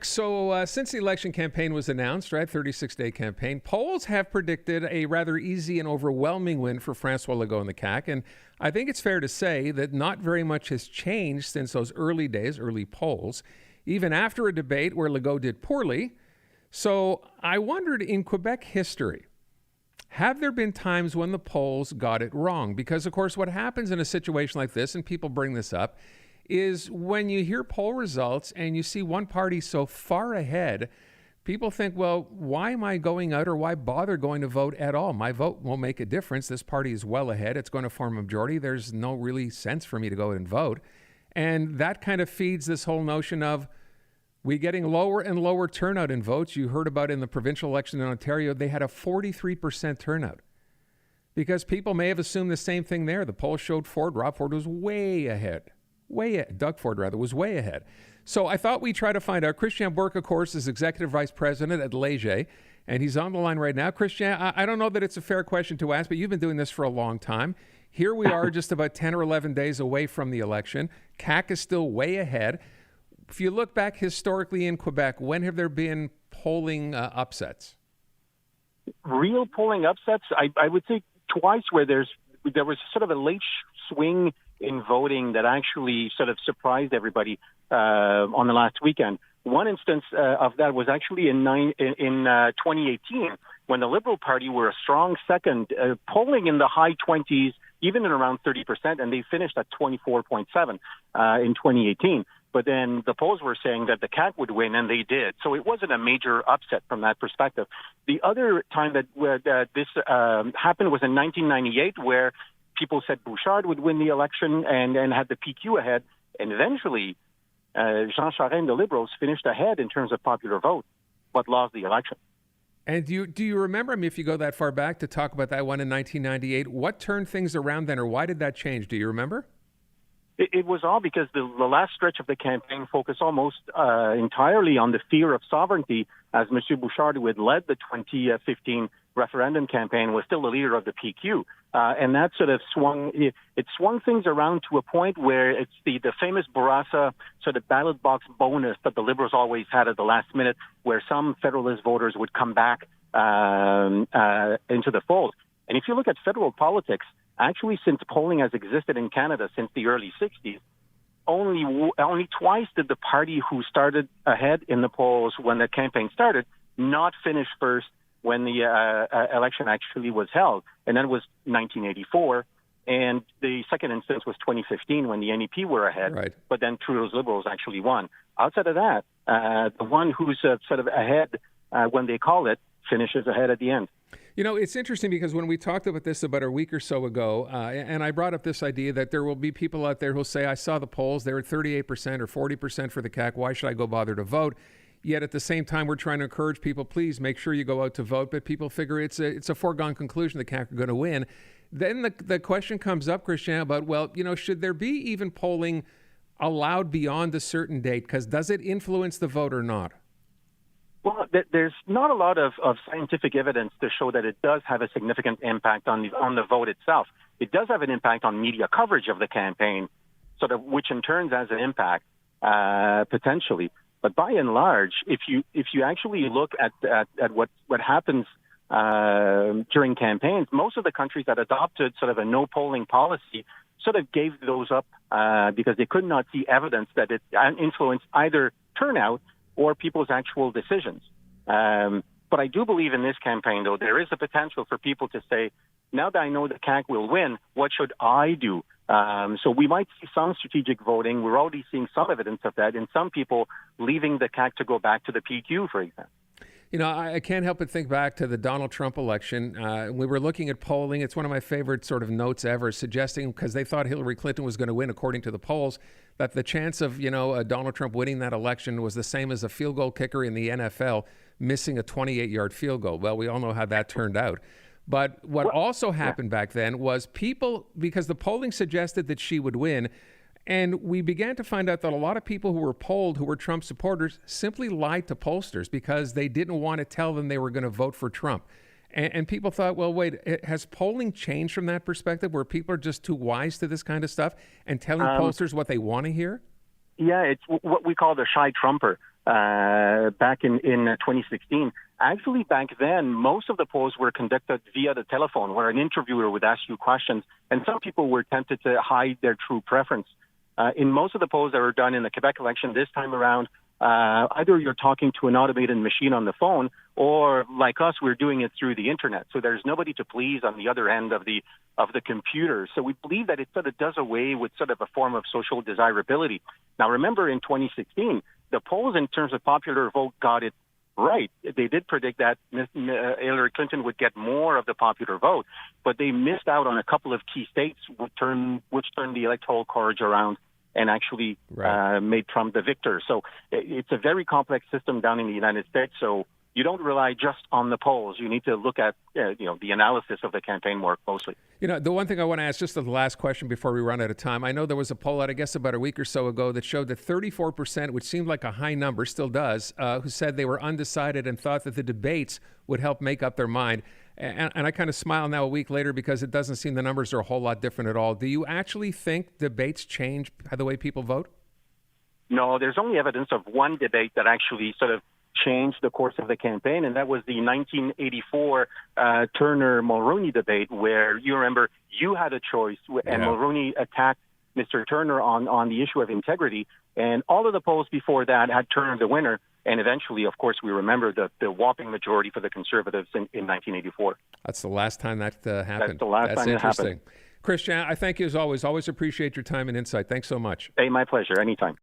So since the election campaign was announced, right, 36-day campaign, polls have predicted a rather easy and overwhelming win for Francois Legault and the CAQ. And I think it's fair to say that not very much has changed since those early days, early polls, even after a debate where Legault did poorly. So I wondered, in Quebec history, have there been times when the polls got it wrong? Because, of course, what happens in a situation like this, and people bring this up, is when you hear poll results and you see one party so far ahead, people think, well, why am I going out, or why bother going to vote at all? My vote won't make a difference. This party is well ahead. It's going to form a majority. There's no really sense for me to go out and vote. And that kind of feeds this whole notion of we getting lower and lower turnout in votes. You heard about in the provincial election in Ontario, they had a 43% turnout because people may have assumed the same thing there. The polls showed Rob Ford was way ahead. Doug Ford, rather, was way ahead. So I thought we'd try to find out. Christian BOURQUE, of course, is Executive Vice President at Léger, and he's on the line right now. Christian, I don't know that it's a fair question to ask, but you've been doing this for a long time. Here we are just about 10 or 11 days away from the election. CAQ is still way ahead. If you look back historically in Quebec, when have there been polling upsets? Real polling upsets? I would say twice, where there was sort of a late swing in voting that actually sort of surprised everybody on the last weekend. One instance of that was actually in 2018, when the Liberal Party were a strong second, polling in the high 20s, even in around 30%, and they finished at 24.7 in 2018. But then the polls were saying that the CAQ would win, and they did. So it wasn't a major upset from that perspective. The other time that this happened was in 1998, where people said Bouchard would win the election and had the PQ ahead. And eventually, Jean Charest and the Liberals finished ahead in terms of popular vote, but lost the election. And do you remember, I mean, if you go that far back to talk about that one in 1998, what turned things around then, or why did that change? Do you remember? It was all because the last stretch of the campaign focused almost entirely on the fear of sovereignty, as M. Bouchard, who had led the 2015 referendum campaign, was still the leader of the PQ. And that sort of swung things around to a point where it's the famous Bourassa sort of ballot box bonus that the Liberals always had at the last minute, where some Federalist voters would come back into the fold. And if you look at federal politics, actually, since polling has existed in Canada since the early 60s, only twice did the party who started ahead in the polls when the campaign started not finish first when the election actually was held. And that was 1984. And the second instance was 2015 when the NEP were ahead. Right. But then Trudeau's Liberals actually won. Outside of that, the one who's sort of ahead when they call it finishes ahead at the end. You know, it's interesting because when we talked about this about a week or so ago, and I brought up this idea that there will be people out there who'll say, I saw the polls, they were 38% or 40% for the CAQ, why should I go bother to vote? Yet at the same time, we're trying to encourage people, please make sure you go out to vote, but people figure it's a foregone conclusion the CAQ are going to win. Then the question comes up, Christian, about, well, you know, should there be even polling allowed beyond a certain date? Because does it influence the vote or not? Well, there's not a lot of scientific evidence to show that it does have a significant impact on the vote itself. It does have an impact on media coverage of the campaign, sort of, which in turn has an impact potentially. But by and large, if you actually look at what happens during campaigns, most of the countries that adopted sort of a no polling policy sort of gave those up because they could not see evidence that it influenced either turnout or people's actual decisions. But I do believe in this campaign, though, there is a potential for people to say, now that I know the CAQ will win, what should I do? So we might see some strategic voting. We're already seeing some evidence of that in some people leaving the CAQ to go back to the PQ, for example. You know, I can't help but think back to the Donald Trump election. We were looking at polling. It's one of my favorite sort of notes ever, suggesting, because they thought Hillary Clinton was going to win according to the polls, that the chance of, Donald Trump winning that election was the same as a field goal kicker in the NFL missing a 28-yard field goal. Well, we all know how that turned out. But what also happened back then was people, because the polling suggested that she would win, and we began to find out that a lot of people who were polled, who were Trump supporters, simply lied to pollsters because they didn't want to tell them they were going to vote for Trump. And people thought, well, wait, has polling changed from that perspective where people are just too wise to this kind of stuff and telling pollsters what they want to hear? Yeah, it's what we call the shy Trumper. back in 2016. Actually, back then, most of the polls were conducted via the telephone, where an interviewer would ask you questions, and some people were tempted to hide their true preference. In most of the polls that were done in the Quebec election this time around, either you're talking to an automated machine on the phone, or like us, we're doing it through the internet. So there's nobody to please on the other end of the computer. So we believe that it sort of does away with sort of a form of social desirability. Now, remember, in 2016, the polls in terms of popular vote got it right. They did predict that Hillary Clinton would get more of the popular vote, but they missed out on a couple of key states which turned the electoral college around and actually made Trump the victor. So it's a very complex system down in the United States. So you don't rely just on the polls. You need to look at the analysis of the campaign more closely. The one thing I want to ask, just the last question before we run out of time. I know there was a poll out, I guess, about a week or so ago that showed that 34%, which seemed like a high number, still does, who said they were undecided and thought that the debates would help make up their mind. And I kind of smile now a week later because it doesn't seem the numbers are a whole lot different at all. Do you actually think debates change the way people vote? No, there's only evidence of one debate that actually sort of changed the course of the campaign, and that was the 1984 Turner-Mulroney debate, where you remember you had a choice, and Mulroney attacked Mr. Turner on the issue of integrity, and all of the polls before that had Turner the winner, and eventually, of course, we remember the whopping majority for the Conservatives in 1984. That's the last time that happened. That's the last time it happened. Christian, I thank you as always. Always appreciate your time and insight. Thanks so much. Hey, my pleasure. Anytime.